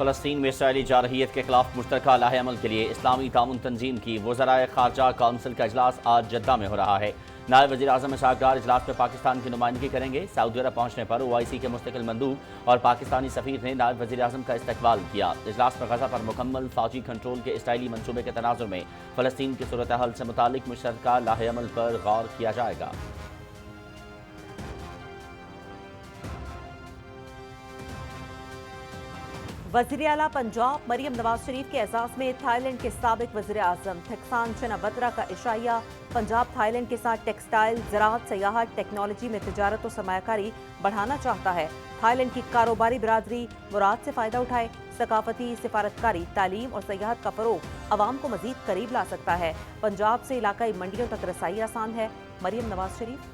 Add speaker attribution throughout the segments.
Speaker 1: فلسطین میں اسرائیلی جارحیت کے خلاف مشترکہ لاہ عمل کے لیے اسلامی تعاون تنظیم کی وزرائے خارجہ کونسل کا اجلاس آج جدہ میں ہو رہا ہے۔ نائب وزیر اعظم اسحاق ڈار اجلاس میں پاکستان کی نمائندگی کریں گے۔ سعودی عرب پہنچنے پر OIC کے مستقل مندوب اور پاکستانی سفیر نے نائب وزیر اعظم کا استقبال کیا۔ اجلاس میں غزہ پر مکمل فوجی کنٹرول کے اسرائیلی منصوبے کے تناظر میں فلسطین کی صورتحال سے متعلق مشترکہ لاہ عمل پر غور کیا جائے گا۔
Speaker 2: وزیر اعلیٰ پنجاب مریم نواز شریف کے اعزاز میں تھائی لینڈ کے سابق وزیر اعظم تھیکسان چنابترا کا عشائیہ۔ پنجاب تھائی لینڈ کے ساتھ ٹیکسٹائل، زراعت، سیاحت، ٹیکنالوجی میں تجارت و سرمایہ کاری بڑھانا چاہتا ہے۔ تھائی لینڈ کی کاروباری برادری مراد سے فائدہ اٹھائے۔ ثقافتی، سفارتکاری، تعلیم اور سیاحت کا فروغ عوام کو مزید قریب لا سکتا ہے۔ پنجاب سے علاقائی منڈیوں تک رسائی آسان ہے۔ مریم نواز شریف۔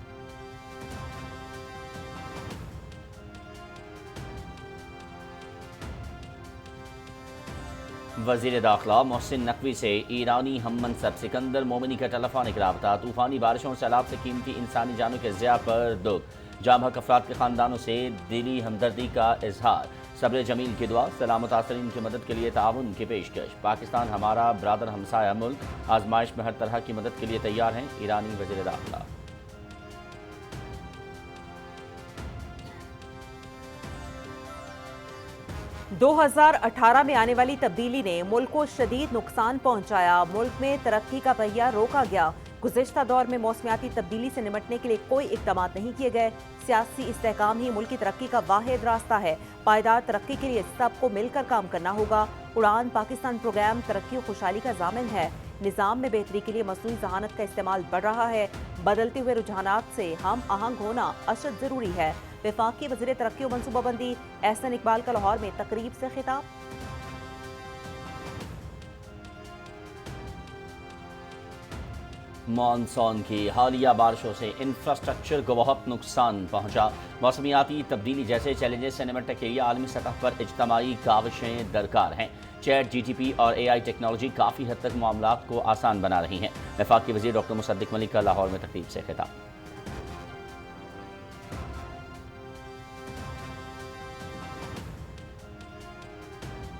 Speaker 1: وزیر داخلہ محسن نقوی سے ایرانی ہم منصب سکندر مومنی کا ٹیلیفونک رابطہ۔ طوفانی بارشوں اور سیلاب سے قیمتی انسانی جانوں کے ضیاع پر دکھ۔ جاں بحق افراد کے خاندانوں سے دلی ہمدردی کا اظہار۔ صبر جمیل کی دعا، سیلاب متاثرین کی مدد کے لیے تعاون کی پیشکش۔ پاکستان ہمارا برادر ہمسایہ ملک، آزمائش میں ہر طرح کی مدد کے لیے تیار ہیں، ایرانی وزیر داخلہ۔
Speaker 2: 2018 میں آنے والی تبدیلی نے ملک کو شدید نقصان پہنچایا۔ ملک میں ترقی کا پہیہ روکا گیا۔ گزشتہ دور میں موسمیاتی تبدیلی سے نمٹنے کے لیے کوئی اقدامات نہیں کیے گئے۔ سیاسی استحکام ہی ملک کی ترقی کا واحد راستہ ہے۔ پائیدار ترقی کے لیے سب کو مل کر کام کرنا ہوگا۔ اڑان پاکستان پروگرام ترقی و خوشحالی کا ضامن ہے۔ نظام میں بہتری کے لیے مصنوعی ذہانت کا استعمال بڑھ رہا ہے۔ بدلتے ہوئے رجحانات سے ہم آہنگ ہونا اشد ضروری ہے۔ وفاقی وزیر ترقی و منصوبہ بندی احسن اقبال کا لاہور میں تقریب سے خطاب۔
Speaker 1: مانسون کی حالیہ بارشوں سے انفراسٹرکچر کو بہت نقصان پہنچا۔ موسمیاتی تبدیلی جیسے چیلنجز سے نمٹنے کے لیے عالمی سطح پر اجتماعی کاوشیں درکار ہیں۔ چیٹ GTP اور AI ٹیکنالوجی کافی حد تک معاملات کو آسان بنا رہی ہیں۔ وفاقی وزیر ڈاکٹر مصدق ملک کا لاہور میں تقریب سے خطاب۔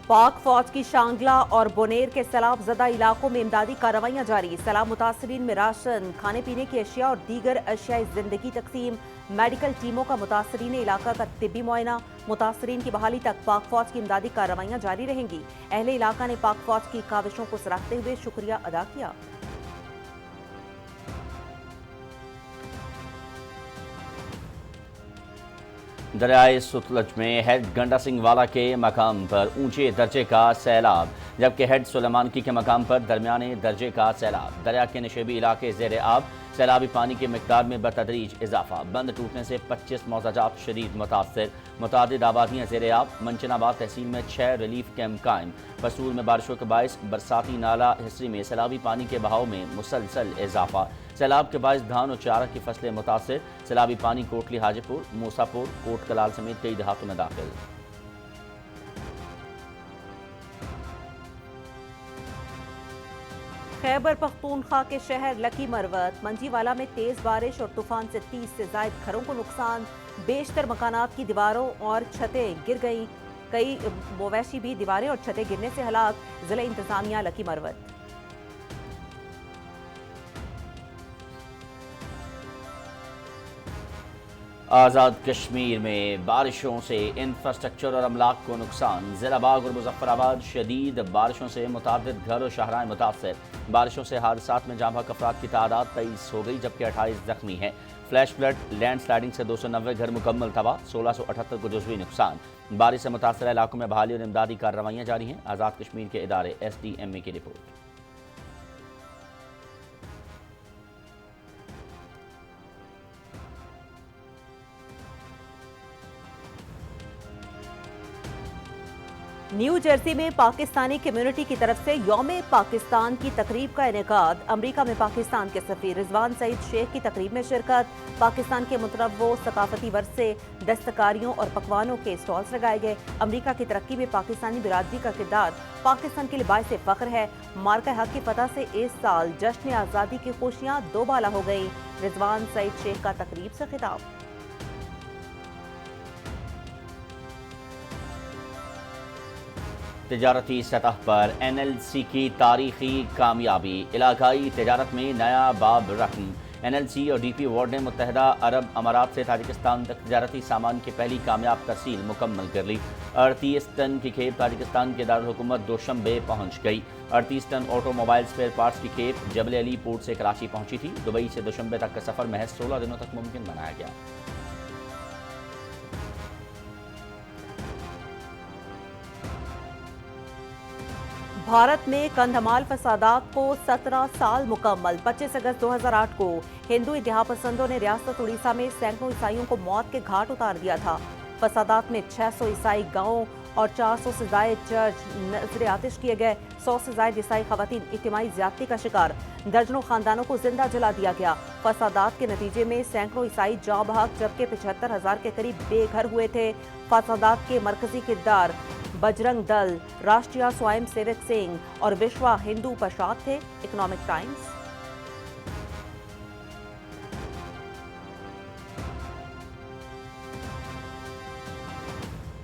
Speaker 2: پاک فوج کی شانگلہ اور بونیر کے سیلاب زدہ علاقوں میں امدادی کارروائیاں جاری۔ سیلاب متاثرین میں راشن، کھانے پینے کی اشیاء اور دیگر اشیاء زندگی تقسیم۔ میڈیکل ٹیموں کا متاثرین علاقہ کا طبی معائنہ۔ متاثرین کی بحالی تک پاک فوج کی امدادی کارروائیاں جاری رہیں گی۔ اہل علاقہ نے پاک فوج کی کاوشوں کو سراہتے ہوئے شکریہ ادا کیا۔
Speaker 1: دریائے ستلج میں ہیڈ گنڈا سنگھ والا کے مقام پر اونچے درجے کا سیلاب، جبکہ ہیڈ سلیمانکی کے مقام پر درمیانے درجے کا سیلاب۔ دریا کے نشیبی علاقے زیر آب۔ سیلابی پانی کی مقدار میں بتدریج اضافہ۔ بند ٹوٹنے سے 25 موضوعات شدید متاثر۔ متعدد آبادیاں زیر آب۔ منچن آباد تحصیل میں 6 ریلیف کیمپ قائم۔ پسور میں بارشوں کے باعث برساتی نالہ ہسری میں سیلابی پانی کے بہاؤ میں مسلسل اضافہ۔ سیلاب کے باعث دھان اور چارہ کی فصلیں متاثر۔ سیلابی پانی کوٹلی حاجی پور، موسیٰ پور، کوٹ کلال سمیت کئی دیہاتوں میں داخل۔
Speaker 2: خیبر پختونخوا کے شہر لکی مروت منجی والا میں تیز بارش اور طوفان سے 30 سے زائد گھروں کو نقصان۔ بیشتر مکانات کی دیواروں اور چھتیں گر گئیں۔ کئی مویشی بھی دیواریں اور چھتیں گرنے سے ہلاک۔ ضلع انتظامیہ لکی مروت۔
Speaker 1: آزاد کشمیر میں بارشوں سے انفراسٹرکچر اور املاک کو نقصان۔ ضلع باغ اور مظفر آباد شدید بارشوں سے متعدد گھر اور شاہراہیں متاثر۔ بارشوں سے حادثات میں جاں بحق افراد کی تعداد 23 ہو گئی، جبکہ 28 زخمی ہیں۔ فلیش فلڈ، لینڈ سلائڈنگ سے 290 گھر مکمل تباہ، 1678 کو جزوی نقصان۔ بارش سے متاثرہ علاقوں میں بحالی اور امدادی کارروائیاں جاری ہیں۔ آزاد کشمیر کے ادارے SDMA کی رپورٹ۔
Speaker 2: نیو جرسی میں پاکستانی کمیونٹی کی طرف سے یوم پاکستان کی تقریب کا انعقاد۔ امریکہ میں پاکستان کے سفیر رضوان سعید شیخ کی تقریب میں شرکت۔ پاکستان کے متنوع ثقافتی ورثے، دستکاریوں اور پکوانوں کے اسٹالز لگائے گئے۔ امریکہ کی ترقی میں پاکستانی برادری کا کردار پاکستان کے لیے باعث فخر ہے۔ مارکہ حق کی فتح سے اس سال جشن آزادی کی خوشیاں دوبالا ہو گئیں۔ رضوان سعید شیخ کا تقریب سے خطاب۔
Speaker 1: تجارتی سطح پر NLC کی تاریخی کامیابی، علاقائی تجارت میں نیا باب رقم۔ NLC اور DP ورلڈ نے متحدہ عرب امارات سے تاجکستان تک تجارتی سامان کی پہلی کامیاب ترسیل مکمل کر لی۔ 38 ٹن کی کھیپ تاجکستان کے دارالحکومت دوشنبے پہنچ گئی۔ 38 ton automobile spare parts کی کھیپ جبل علی پورٹ سے کراچی پہنچی تھی۔ دبئی سے دوشنبے تک کا سفر محض 16 دنوں تک ممکن بنایا گیا۔
Speaker 2: بھارت میں کندھمال فسادات کو 17 سال مکمل۔ 25 اگست 2008 کو ہندو انتہا پسندوں نے ریاست اڑیسہ میں سینکڑوں عیسائیوں کو موت کے گھاٹ اتار دیا تھا۔ فسادات میں 600 عیسائی گاؤں اور 400 سے زائد چرچ نذر آتش کیے گئے۔ 100 سے زائد عیسائی خواتین اجتماعی زیادتی کا شکار، درجنوں خاندانوں کو زندہ جلا دیا گیا۔ فسادات کے نتیجے میں سینکڑوں عیسائی جاں بحق جبکہ 75,000 کے قریب بے گھر ہوئے تھے۔ فسادات کے مرکزی کردار بجرنگ دل، راشٹریہ سوائم سیوک سنگھ اور وشوا ہندو پرشاد تھے۔ Economic Times.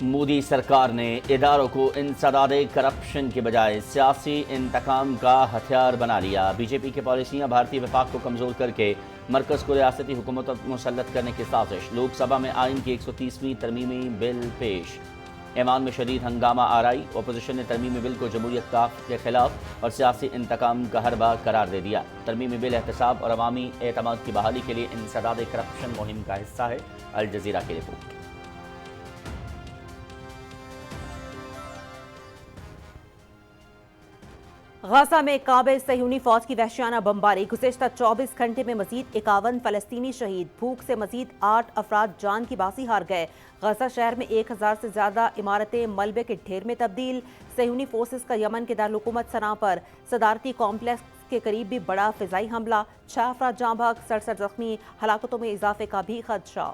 Speaker 1: مودی سرکار نے اداروں کو انسداد کرپشن کے بجائے سیاسی انتقام کا ہتھیار بنا لیا۔ بی جے پی کی پالیسیاں بھارتی وفاق کو کمزور کر کے مرکز کو ریاستی حکومت پر مسلط کرنے کی سازش۔ لوک سبھا میں آئین کی 130ویں ترمیمی بل پیش۔ ایوان میں شدید ہنگامہ آرائی۔ اپوزیشن نے ترمیمی بل کو جمہوریت کے خلاف اور سیاسی انتقام کا حربہ قرار دے دیا۔ ترمیمی بل احتساب اور عوامی اعتماد کی بحالی کے لیے انسداد کرپشن مہم کا حصہ ہے۔ الجزیرہ کی رپورٹ۔
Speaker 2: غزہ میں قابض صہیونی فوج کی وحشیانہ بمباری۔ گزشتہ 24 گھنٹے میں مزید 51 فلسطینی شہید۔ بھوک سے مزید 8 افراد جان کی باسی ہار گئے۔ غزہ شہر میں 1000 سے زیادہ عمارتیں ملبے کے ڈھیر میں تبدیل۔ صہیونی فورسز کا یمن کے دارالحکومت صنعا پر صدارتی کمپلیکس کے قریب بھی بڑا فضائی حملہ۔ 6 افراد جاں بحق، 67 زخمی، ہلاکتوں میں اضافے کا بھی خدشہ۔